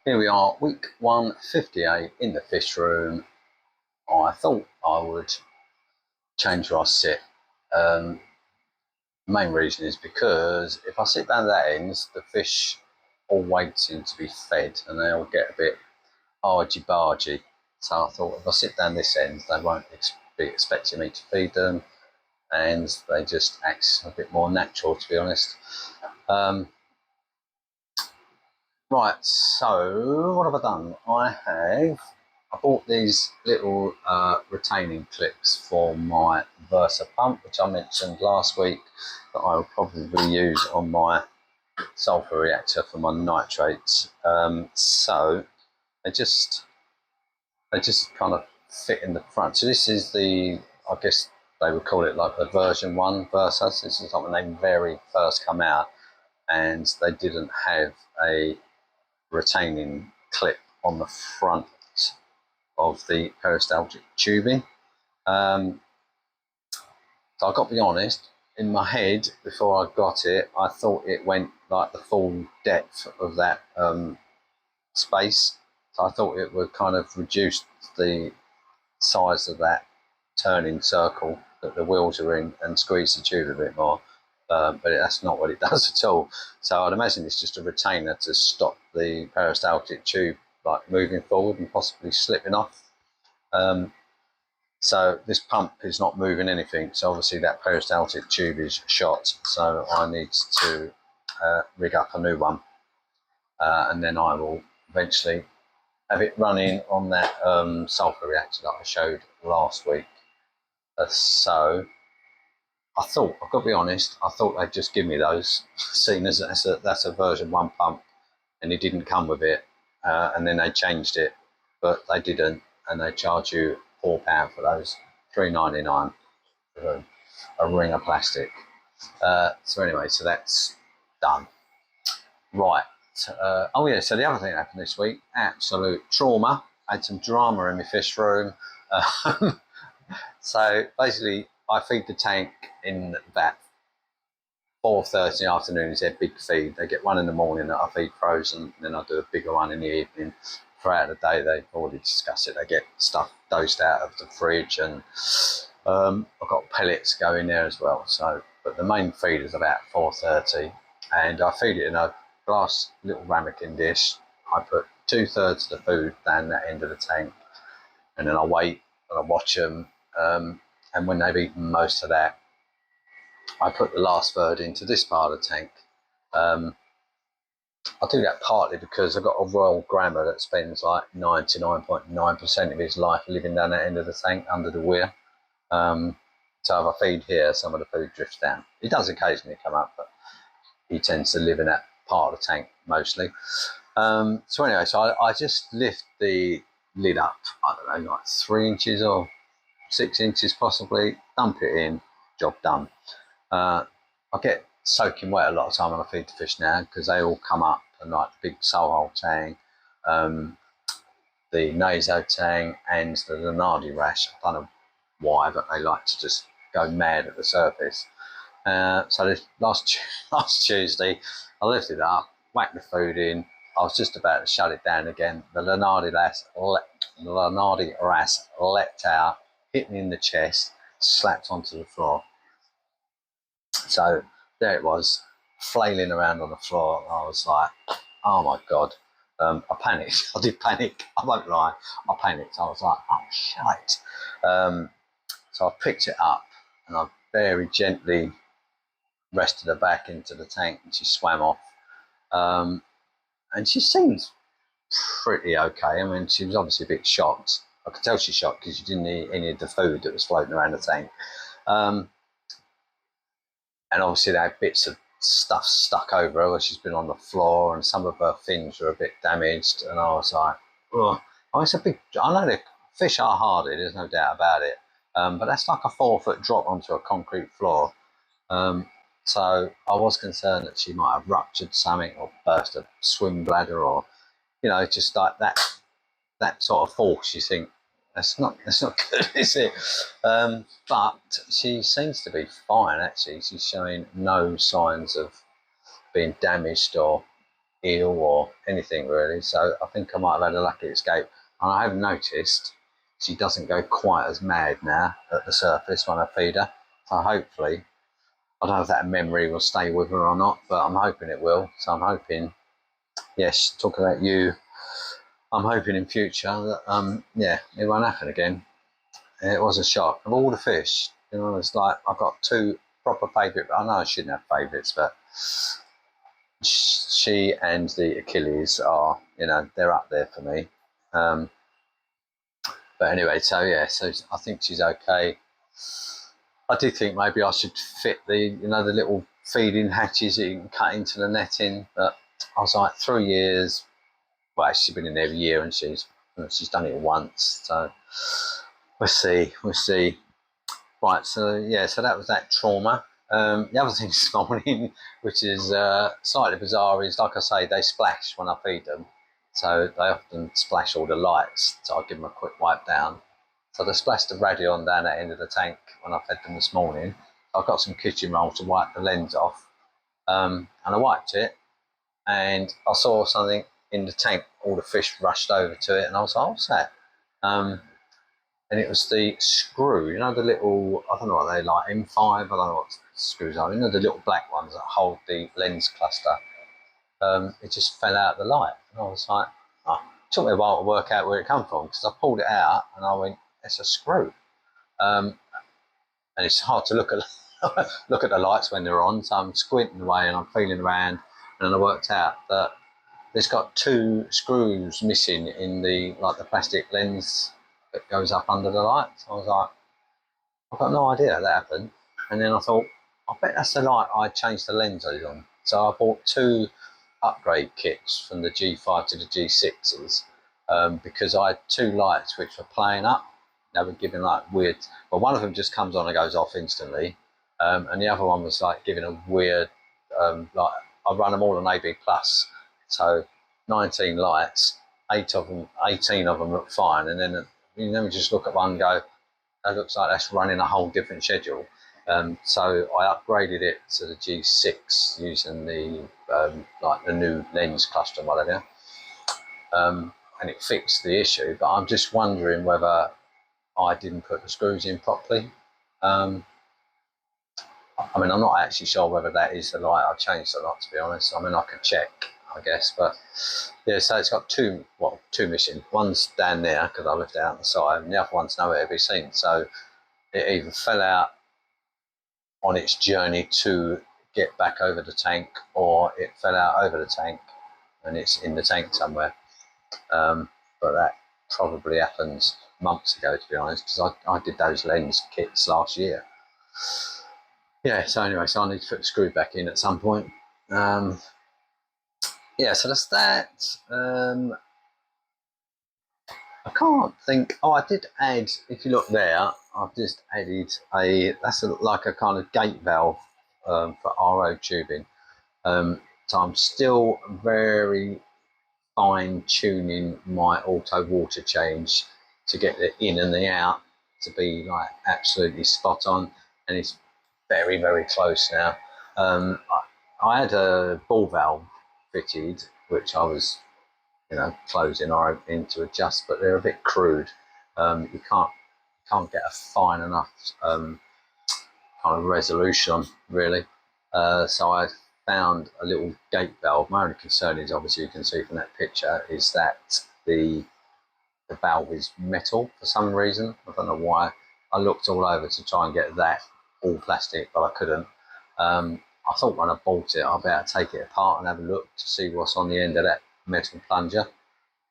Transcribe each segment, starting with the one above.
Here we are, week 158 in the fish room. I thought I would change where I sit. The main reason is because if I sit down that end, the fish all waiting to be fed and they all get a bit argy-bargy. So I thought if I sit down this end, they won't be expecting me to feed them and they just act a bit more natural, to be honest. Right, so what have I done? I bought these little retaining clips for my wrasse pump, which I mentioned last week that I will probably use on my sulfur reactor for my nitrates. So they just kind of fit in the front. So this is I guess they would call it like the version 1 wrasse. This is like when they very first come out, and they didn't have a retaining clip on the front of the peristaltic tubing. So I've got to be honest, in my head before I got it, I thought it went like the full depth of that space. So I thought it would kind of reduce the size of that turning circle that the wheels are in and squeeze the tube a bit more. But that's not what it does at all. So I'd imagine it's just a retainer to stop the peristaltic tube like moving forward and possibly slipping off. So this pump is not moving anything. So obviously that peristaltic tube is shot. So I need to rig up a new one, and then I will eventually have it running on that sulfur reactor that I showed last week. So I thought, I've got to be honest, I thought they'd just give me those, seeing as that's a version 1 pump and it didn't come with it, and then they changed it, but they didn't, and they charge you £4 for those, £3.99 for a ring of plastic. So anyway, so that's done. Right. Oh yeah, so the other thing that happened this week, absolute trauma. I had some drama in my fish room. So basically, I feed the tank in about 4:30 in the afternoon is their big feed. They get one in the morning that I feed frozen, and then I do a bigger one in the evening. Throughout the day, they've already discussed it. They get stuff dosed out of the fridge, and I've got pellets going there as well. So, but the main feed is about 4:30, and I feed it in a glass little ramekin dish. I put 2/3 of the food down that end of the tank, and then I wait and I watch them. And when they've eaten most of that, I put the last third into this part of the tank. I do that partly because I've got a royal grandma that spends like 99.9% of his life living down that end of the tank under the weir. So if I feed here, some of the food drifts down. He does occasionally come up, but he tends to live in that part of the tank mostly. So anyway, so I just lift the lid up, I don't know, like 3 inches or 6 inches possibly, dump it in, job done. I get soaking wet a lot of time when I feed the fish now because they all come up, and like the big soul hole tang, the naso tang, and the Lenardi wrasse. I don't know why, but they like to just go mad at the surface. So this last Tuesday, I lifted it up, whacked the food in. I was just about to shut it down again. The Lenardi wrasse leapt out, hit me in the chest, slapped onto the floor. So there it was, flailing around on the floor. I was like, oh my God. I panicked. I did panic. I won't lie. I panicked. I was like, oh, shite. So I picked it up and I very gently rested her back into the tank, and she swam off. And she seemed pretty okay. I mean, she was obviously a bit shocked. I could tell she's shocked because she didn't eat any of the food that was floating around the tank. And obviously they had bits of stuff stuck over her where she's been on the floor, and some of her fins were a bit damaged. And I was like, oh, it's a big, I know the fish are hardy, there's no doubt about it. But that's like a 4-foot drop onto a concrete floor. So I was concerned that she might have ruptured something or burst a swim bladder, or, you know, just like that sort of force. You think, that's not good, is it? But she seems to be fine, actually. She's showing no signs of being damaged or eel or anything really. So I think I might have had a lucky escape. And I have noticed she doesn't go quite as mad now at the surface when I feed her. So hopefully, I don't know if that memory will stay with her or not, but I'm hoping it will. So I'm hoping, yes, talking about you, I'm hoping in future that, yeah, it won't happen again. It was a shock. Of all the fish, you know, it's like I've got two proper favourite. I know I shouldn't have favourites, but she and the Achilles are, you know, they're up there for me. But anyway, so yeah, so I think she's okay. I did think maybe I should fit the, you know, the little feeding hatches that you can cut into the netting, but I was like 3 years. Well, she's been in there a year and she's done it once. So we'll see, we'll see. Right, so yeah, so that was that trauma. The other thing this morning, which is slightly bizarre, is like I say, they splash when I feed them. So they often splash all the lights, so I'll give them a quick wipe down. So they splashed the Radion down that end of the tank when I fed them this morning. I've got some kitchen roll to wipe the lens off, and I wiped it, and I saw something in the tank. All the fish rushed over to it, and I was like, "What's that?" And it was the screw, you know, the little, I don't know what they like, M5, I don't know what screws are, you know, the little black ones that hold the lens cluster. It just fell out of the light. And I was like, oh. It took me a while to work out where it come from because I pulled it out and I went, it's a screw. And it's hard to look at look at the lights when they're on, so I'm squinting away and I'm feeling around, and then I worked out that there's got two screws missing in the plastic lens that goes up under the light. So I was like, I've got no idea how that happened. And then I thought, I bet that's the light I changed the lenses on. So I bought two upgrade kits from the G5 to the G6s, because I had two lights which were playing up. They were giving like weird, well, one of them just comes on and goes off instantly. And the other one was like giving a weird, like I run them all on AB plus. So 19 lights, 18 of them look fine. And then you never just look at one and go, that looks like that's running a whole different schedule. So I upgraded it to the G6 using the the new lens cluster and whatever, and it fixed the issue. But I'm just wondering whether I didn't put the screws in properly. I mean, I'm not actually sure whether that is the light I changed or not, to be honest. I mean, I could check, I guess, but yeah. So it's got two missing. One's down there because I left it out on the side, and the other one's nowhere to be seen. So it either fell out on its journey to get back over the tank, or it fell out over the tank and it's in the tank somewhere. But that probably happened months ago, to be honest, because I did those lens kits last year. Yeah, so anyway, so I need to put the screw back in at some point. Yeah, so that's that. I can't think. Oh, I did add, if you look there, I've just added like a kind of gate valve for RO tubing. So I'm still very fine tuning my auto water change to get the in and the out to be like absolutely spot on, and it's very, very close now. I had a ball valve fitted, which I was, you know, closing or opening to adjust, but they're a bit crude. You can't get a fine enough kind of resolution really. So I found a little gate valve. My only concern is, obviously you can see from that picture, is that the valve is metal for some reason. I don't know why. I looked all over to try and get that all plastic, but I couldn't. I thought when I bought it, I'd better take it apart and have a look to see what's on the end of that metal plunger,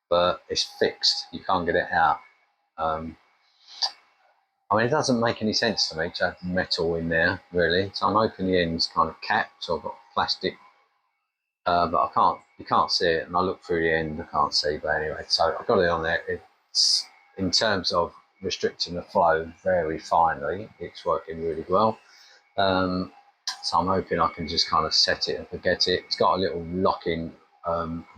but it's fixed. You can't get it out. I mean, it doesn't make any sense to me to have metal in there, really. So I'm hoping the end's kind of capped, so I've got plastic, but you can't see it. And I look through the end, I can't see. But anyway, so I've got it on there. It's, in terms of restricting the flow very finely, it's working really well. So I'm hoping I can just kind of set it and forget it. It's got a little locking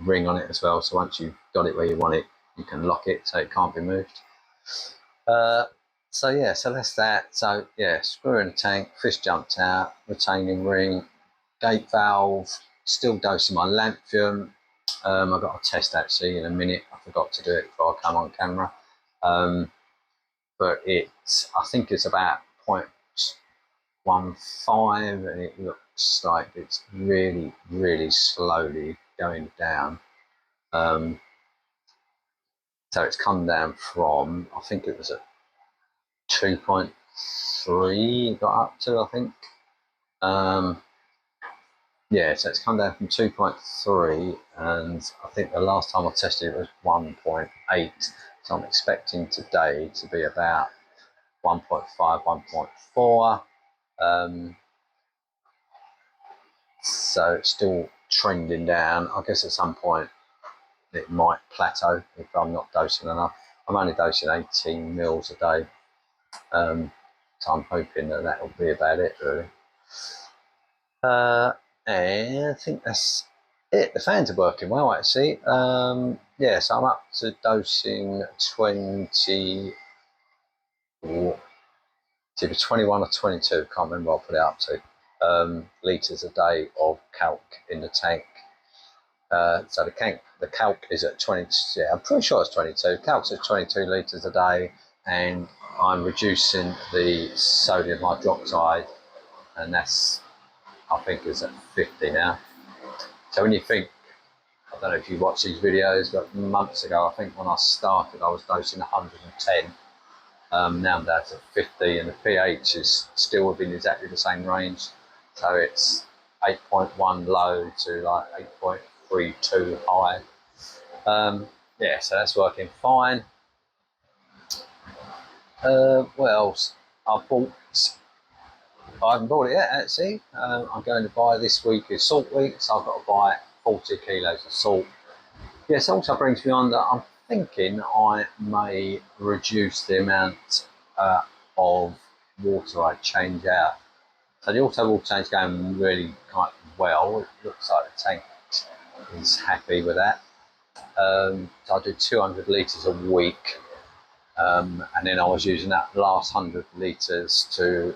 ring on it as well. So once you've got it where you want it, you can lock it so it can't be moved. So yeah, so that's that. So yeah, screw in the tank, fish jumped out, retaining ring, gate valve, still dosing my lanthium. I've got a test actually in a minute. I forgot to do it before I come on camera. But I think it's about 0.15, and it looks like it's really, really slowly going down. So it's come down from, I think it was at 2.3 got up to, I think. Yeah, so it's come down from 2.3, and I think the last time I tested it was 1.8. So I'm expecting today to be about 1.5, 1.4. So it's still trending down. I guess at some point it might plateau if I'm not dosing enough. I'm only dosing 18 mils a day. So I'm hoping that will be about it, really. And I think that's it. The fans are working well, actually. Yeah, so I'm up to dosing 20, either 21 or 22, can't remember what I put it up to, litres a day of calc in the tank. So the calc is at 20, yeah, I'm pretty sure it's 22. Calc's at 22 litres a day, and I'm reducing the sodium hydroxide, and that's, I think, is at 50 now. So when you think, I don't know if you watch these videos, but months ago, I think when I started, I was dosing 110. Now I'm down to 50, and the pH is still within exactly the same range. So it's 8.1 low to like 8.32 high. Yeah, so that's working fine. What else? I haven't bought it yet, actually. I'm going to buy, this week is salt week, so I've got to buy 40 kilos of salt. Yes, also brings me on that I'm thinking I may reduce the amount of water I change out. So the auto water change is going really quite well. It looks like the tank is happy with that. So I do 200 litres a week, and then I was using that last 100 litres to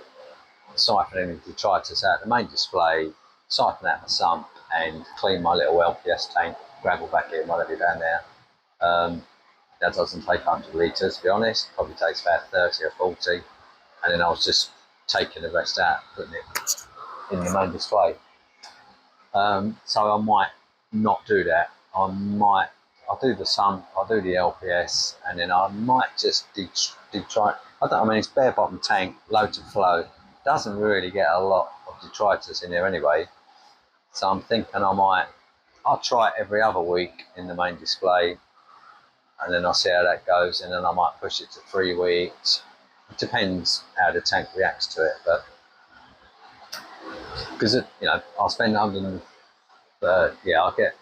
siphon any detritus out the main display, siphon out the sump, and clean my little LPS tank, gravel bucket, whatever down there. That doesn't take 100 litres, to be honest. Probably takes about 30 or 40. And then I was just taking the rest out, putting it in the main display. So I might not do that. I'll do the sump, I'll do the LPS, and then I might just detrite. I mean, it's bare bottom tank, loads of flow. Doesn't really get a lot of detritus in there anyway. So I'm thinking I'll try it every other week in the main display, and then I'll see how that goes, and then I might push it to 3 weeks. It depends how the tank reacts to it, but because I'll spend I'll get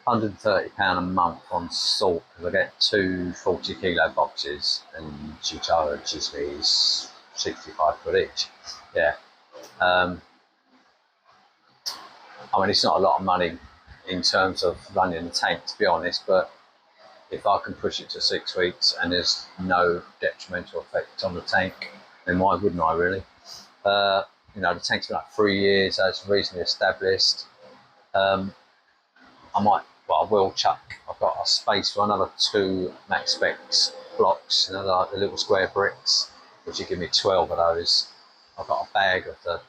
£130 a month on salt, because I get 2 40 kilo boxes, and she charges me 65 quid each. Yeah. I mean, it's not a lot of money in terms of running the tank, to be honest, but if I can push it to 6 weeks and there's no detrimental effect on the tank, then why wouldn't I, really? The tank's been like 3 years, so it's reasonably established. I will chuck, I've got a space for another 2 max specs blocks, like the little square bricks, which will give me 12 of those. I've got a bag of the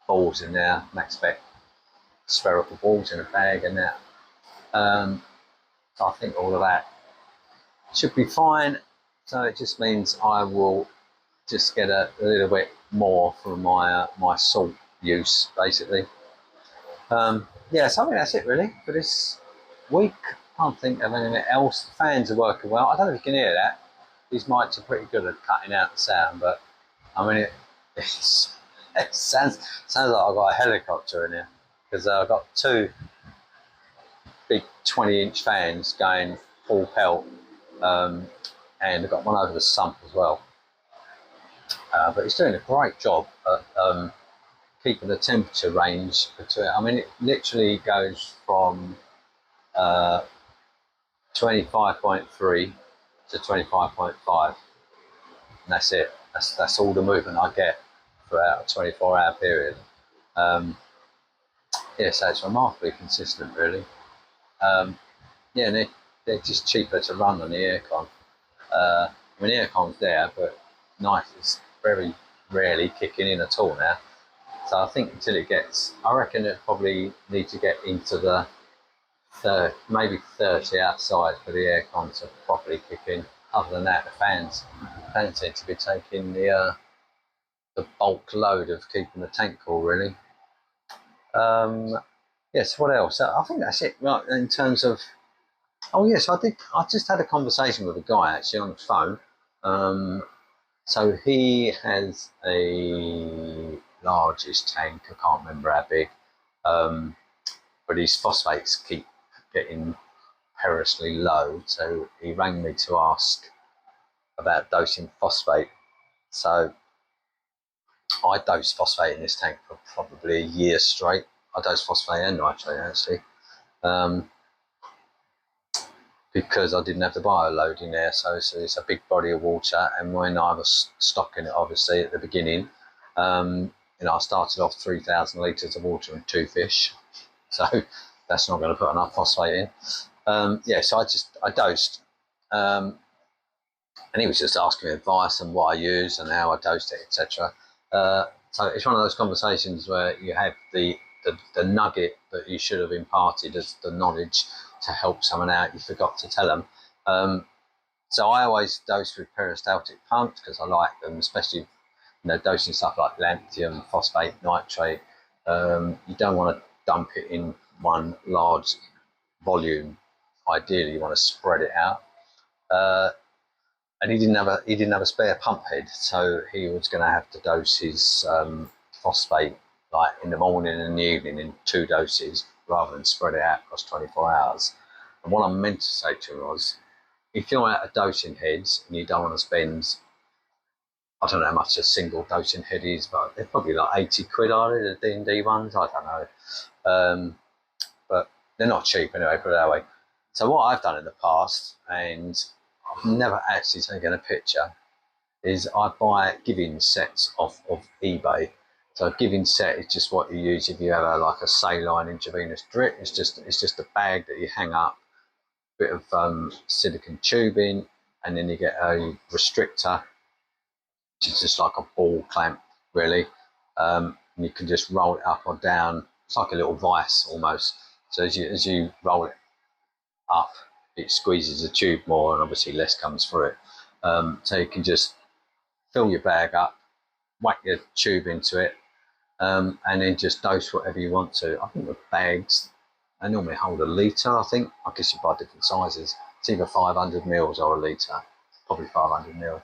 balls in there, max spec spherical balls in a bag in there. So I think all of that should be fine. So it just means I will just get a little bit more from my salt use, basically. Yeah, so I think that's it really for this week. I can't think of anything else. The fans are working well. I don't know if you can hear that. These mics are pretty good at cutting out the sound, but I mean it sounds like I've got a helicopter in here, because I've got 2 big 20-inch fans going full pelt, and I've got one over the sump as well. But it's doing a great job at keeping the temperature range between. I mean, it literally goes from 25.3 to 25.5, and that's it. That's all the movement I get throughout a 24-hour period. Yeah, so it's remarkably consistent, really. Yeah, and they're just cheaper to run than the aircon. I mean, aircon's there, but night is very rarely kicking in at all now. So I think until it gets, I reckon it probably need to get into the maybe 30 outside for the aircon to properly kick in. Other than that, the fans seem to be taking the bulk load of keeping the tank cool, really. Yes, what else? I think that's it. Right, in terms of, oh yes, I did. I just had a conversation with a guy actually on the phone. So he has a largest tank. I can't remember how big, but his phosphates keep getting perilously low. So he rang me to ask about dosing phosphate. So I dosed phosphate in this tank for probably a year straight. I dosed phosphate and nitrate actually, because I didn't have the bioload in there. So it's a big body of water, and when I was stocking it, obviously at the beginning, I started off 3,000 litres of water and 2 fish. So that's not going to put enough phosphate in. Yeah, so I dosed. And he was just asking me advice on what I used and how I dosed it, etc. So it's one of those conversations where you have the nugget that you should have imparted as the knowledge to help someone out. You forgot to tell them. So I always dose with peristaltic pumps because I like them, especially dosing stuff like lanthanum, phosphate, nitrate. You don't want to dump it in one large volume. Ideally, you want to spread it out. And he didn't have a spare pump head, so he was going to have to dose his phosphate like in the morning and the evening in 2 doses rather than spread it out across 24 hours. And what I meant to say to him was, if you're out of dosing heads and you don't want to spend, I don't know how much a single dosing head is, but they're probably like 80 quid, are they, the D&D ones? I don't know. But they're not cheap anyway, put it that way. So what I've done in the past, and I've never actually taken a picture, is I buy giving sets off of eBay. So a giving set is just what you use if you have like a saline intravenous drip. It's just a bag that you hang up, a bit of silicone tubing, and then you get a restrictor, which is just like a ball clamp, really. And you can just roll it up or down. It's like a little vice almost. So as you roll it up, it squeezes the tube more, and obviously less comes through it. So you can just fill your bag up, whack your tube into it, and then just dose whatever you want to. I think the bags, they normally hold a litre, I think. I guess you buy different sizes. It's either 500 mils or a litre, probably 500 mil.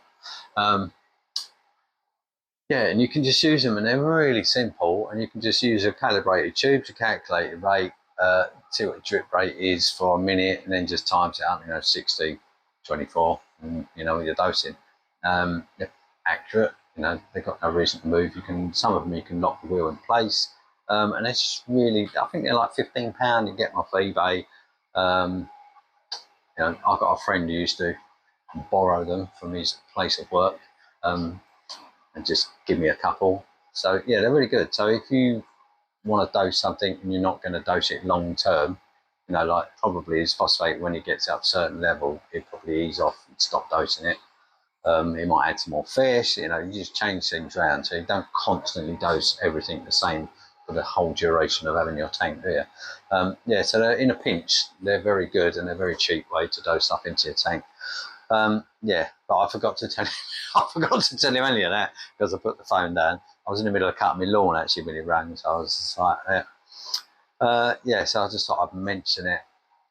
Yeah, and you can just use them, and they're really simple, and you can just use a calibrated tube to calculate the rate, see what the drip rate is for a minute, and then just times it up, 60, 24, and your dosing. They're accurate, they've got no reason to move. Some of them you can lock the wheel in place, and it's just really, I think they're like £15. You get them off eBay. I've got a friend who used to borrow them from his place of work. And just give me a couple. So yeah, they're really good. So if you want to dose something and you're not going to dose it long term, like probably his phosphate, when it gets up a certain level, it probably ease off and stop dosing it. It might add some more fish. You just change things around, so you don't constantly dose everything the same for the whole duration of having your tank there. Yeah, so they're, in a pinch, they're very good, and they're a very cheap way to dose stuff into your tank. Yeah, but I forgot to tell him. I forgot to tell him any of that because I put the phone down. I was in the middle of cutting my lawn actually when he rang, so I was just like, yeah. So I just thought I'd mention it,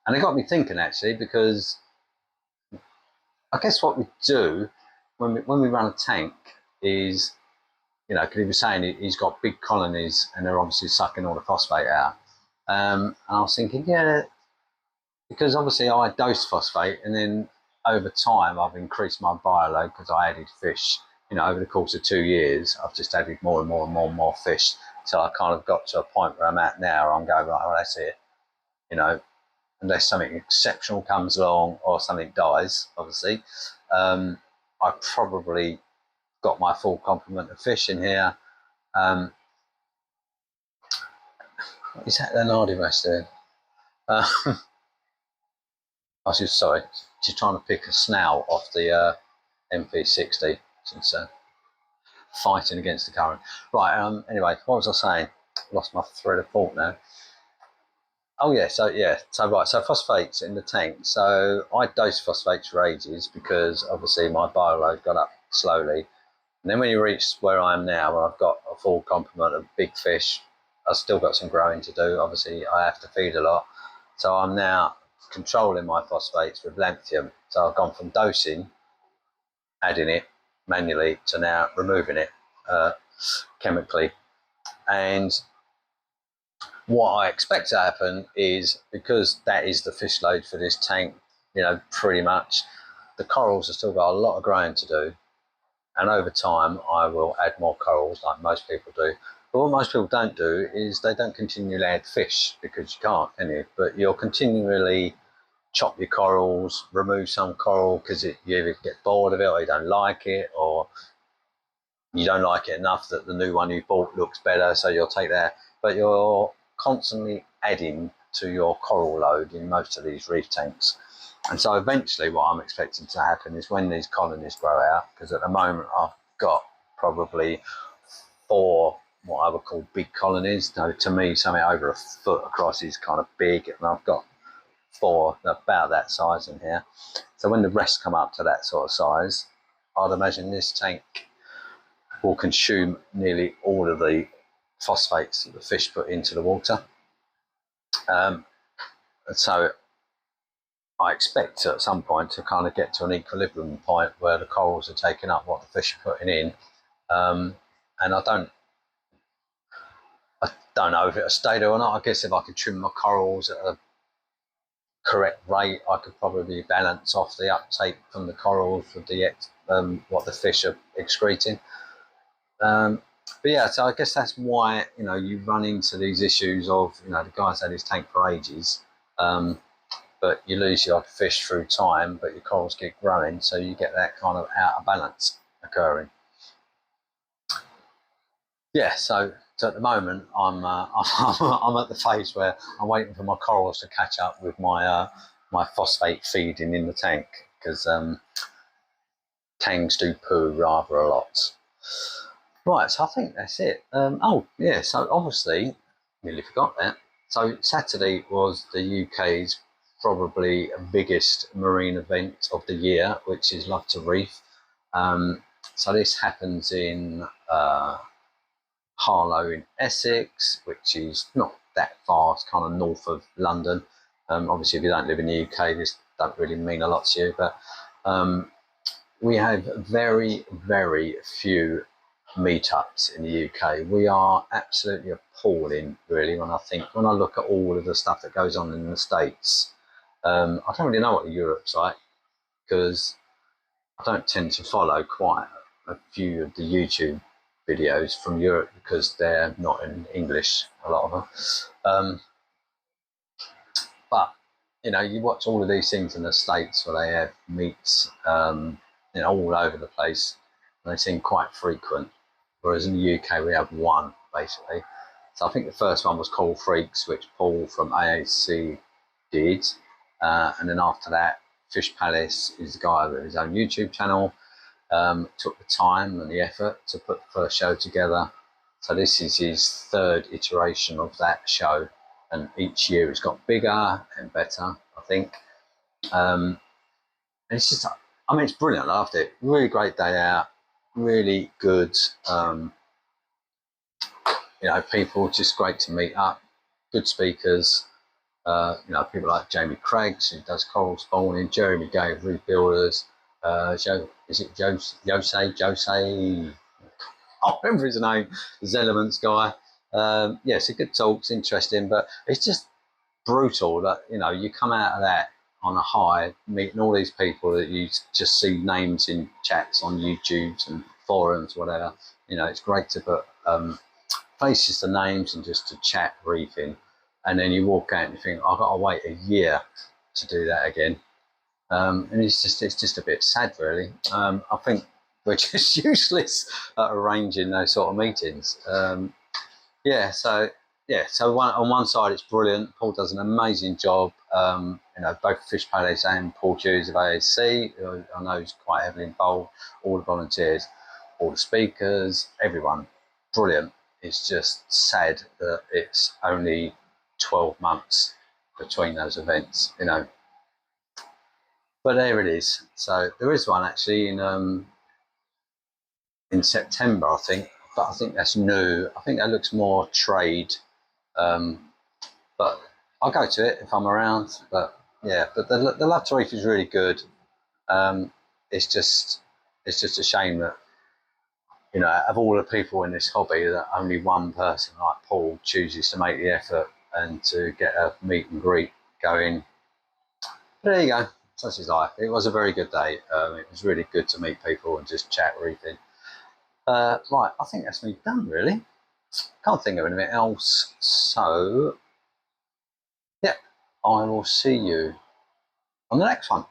and it got me thinking actually, because I guess what we do when we run a tank is, because he was saying he's got big colonies and they're obviously sucking all the phosphate out. And I was thinking, yeah, because obviously I dose phosphate, and then over time I've increased my bioload because I added fish. Over the course of 2 years, I've just added more and more and more and more fish. So I kind of got to a point where I'm at now. I'm going, right, well, that's it. Unless something exceptional comes along or something dies, obviously, I probably got my full complement of fish in here. Is that the lardy wrasse there? I was just sorry, just trying to pick a snail off the MP60 since fighting against the current. Right. Anyway, what was I saying? Lost my thread of thought now. Oh yeah, so right, so phosphates in the tank. So I dosed phosphates for ages because obviously my bioload got up slowly. And then when you reach where I am now, where I've got a full complement of big fish, I've still got some growing to do. Obviously, I have to feed a lot. So I'm now controlling my phosphates with lanthanum. So I've gone from dosing, adding it manually, to now removing it chemically. And what I expect to happen is, because that is the fish load for this tank, pretty much, the corals have still got a lot of growing to do. And over time, I will add more corals like most people do. But what most people don't do is they don't continually add fish, because you can't, can you? But you'll continually chop your corals, remove some coral because you either get bored of it, or you don't like it, or you don't like it enough that the new one you bought looks better, so you'll take that. But you're constantly adding to your coral load in most of these reef tanks. And so eventually what I'm expecting to happen is, when these colonies grow out, because at the moment I've got probably 4 what I would call big colonies. Now, to me, something over a foot across is kind of big, and I've got 4 about that size in here. So when the rest come up to that sort of size, I'd imagine this tank will consume nearly all of the phosphates that the fish put into the water. So I expect at some point to kind of get to an equilibrium point where the corals are taking up what the fish are putting in. And I don't know if it'll stay there or not. I guess if I could trim my corals at a correct rate, I could probably balance off the uptake from the corals with the what the fish are excreting. But yeah, so I guess that's why you run into these issues of the guy's had his tank for ages, but you lose your fish through time, but your corals keep growing, so you get that kind of out of balance occurring. Yeah, so at the moment I'm I'm at the phase where I'm waiting for my corals to catch up with my my phosphate feeding in the tank, because tangs do poo rather a lot. Right, so I think that's it. Oh yeah, so obviously, nearly forgot that. So Saturday was the UK's probably biggest marine event of the year, which is Love to Reef. So this happens in Harlow in Essex, which is not that far. It's kind of north of London. Obviously, if you don't live in the UK, this don't really mean a lot to you. But we have very, very few meetups in the UK. We are absolutely appalling, really, when I look at all of the stuff that goes on in the States. I don't really know what Europe's like, because I don't tend to follow quite a few of the YouTube videos from Europe, because they're not in English, a lot of them. But you watch all of these things in the States where they have meets, all over the place, and they seem quite frequent. Whereas in the UK we have one, basically. So I think the first one was Coral Freaks, which Paul from AAC did, and then after that, Fish Palace is the guy with his own YouTube channel. Took the time and the effort to put the first show together. So this is his 3rd iteration of that show, and each year it's got bigger and better, I think. And it's just, it's brilliant. I loved it. Really great day out. Really good. People just great to meet up. Good speakers. People like Jamie Craigs, who does coral spawning, Jeremy Gay of Reef Builders, Jose? I can't remember his name, the Elements guy. So good talks, interesting, but it's just brutal that, you come out of that on a high, meeting all these people that you just see names in chats on YouTube and forums, whatever. It's great to put faces to names and just to chat reefing. And then you walk out and you think, I've got to wait a year to do that again. And it's just a bit sad, really. I think we're just useless at arranging those sort of meetings. So on one side it's brilliant. Paul does an amazing job. you know, both Fish Palace and Paul Hughes of AAC, who I know is quite heavily involved, all the volunteers, all the speakers, everyone, brilliant. It's just sad that it's only 12 months between those events, you know. But there it is. So there is one actually in September, I think, but I think that's new. I think that looks more trade, but I'll go to it if I'm around. But yeah, but the Love to Reef is really good. It's just a shame that, you know, of all the people in this hobby, that only one person like Paul chooses to make the effort and to get a meet and greet going. But there you go. Such is life. It was a very good day. It was really good to meet people and just chat reefing. Right, I think that's me done, really. Can't think of anything else. So, yeah, I will see you on the next one.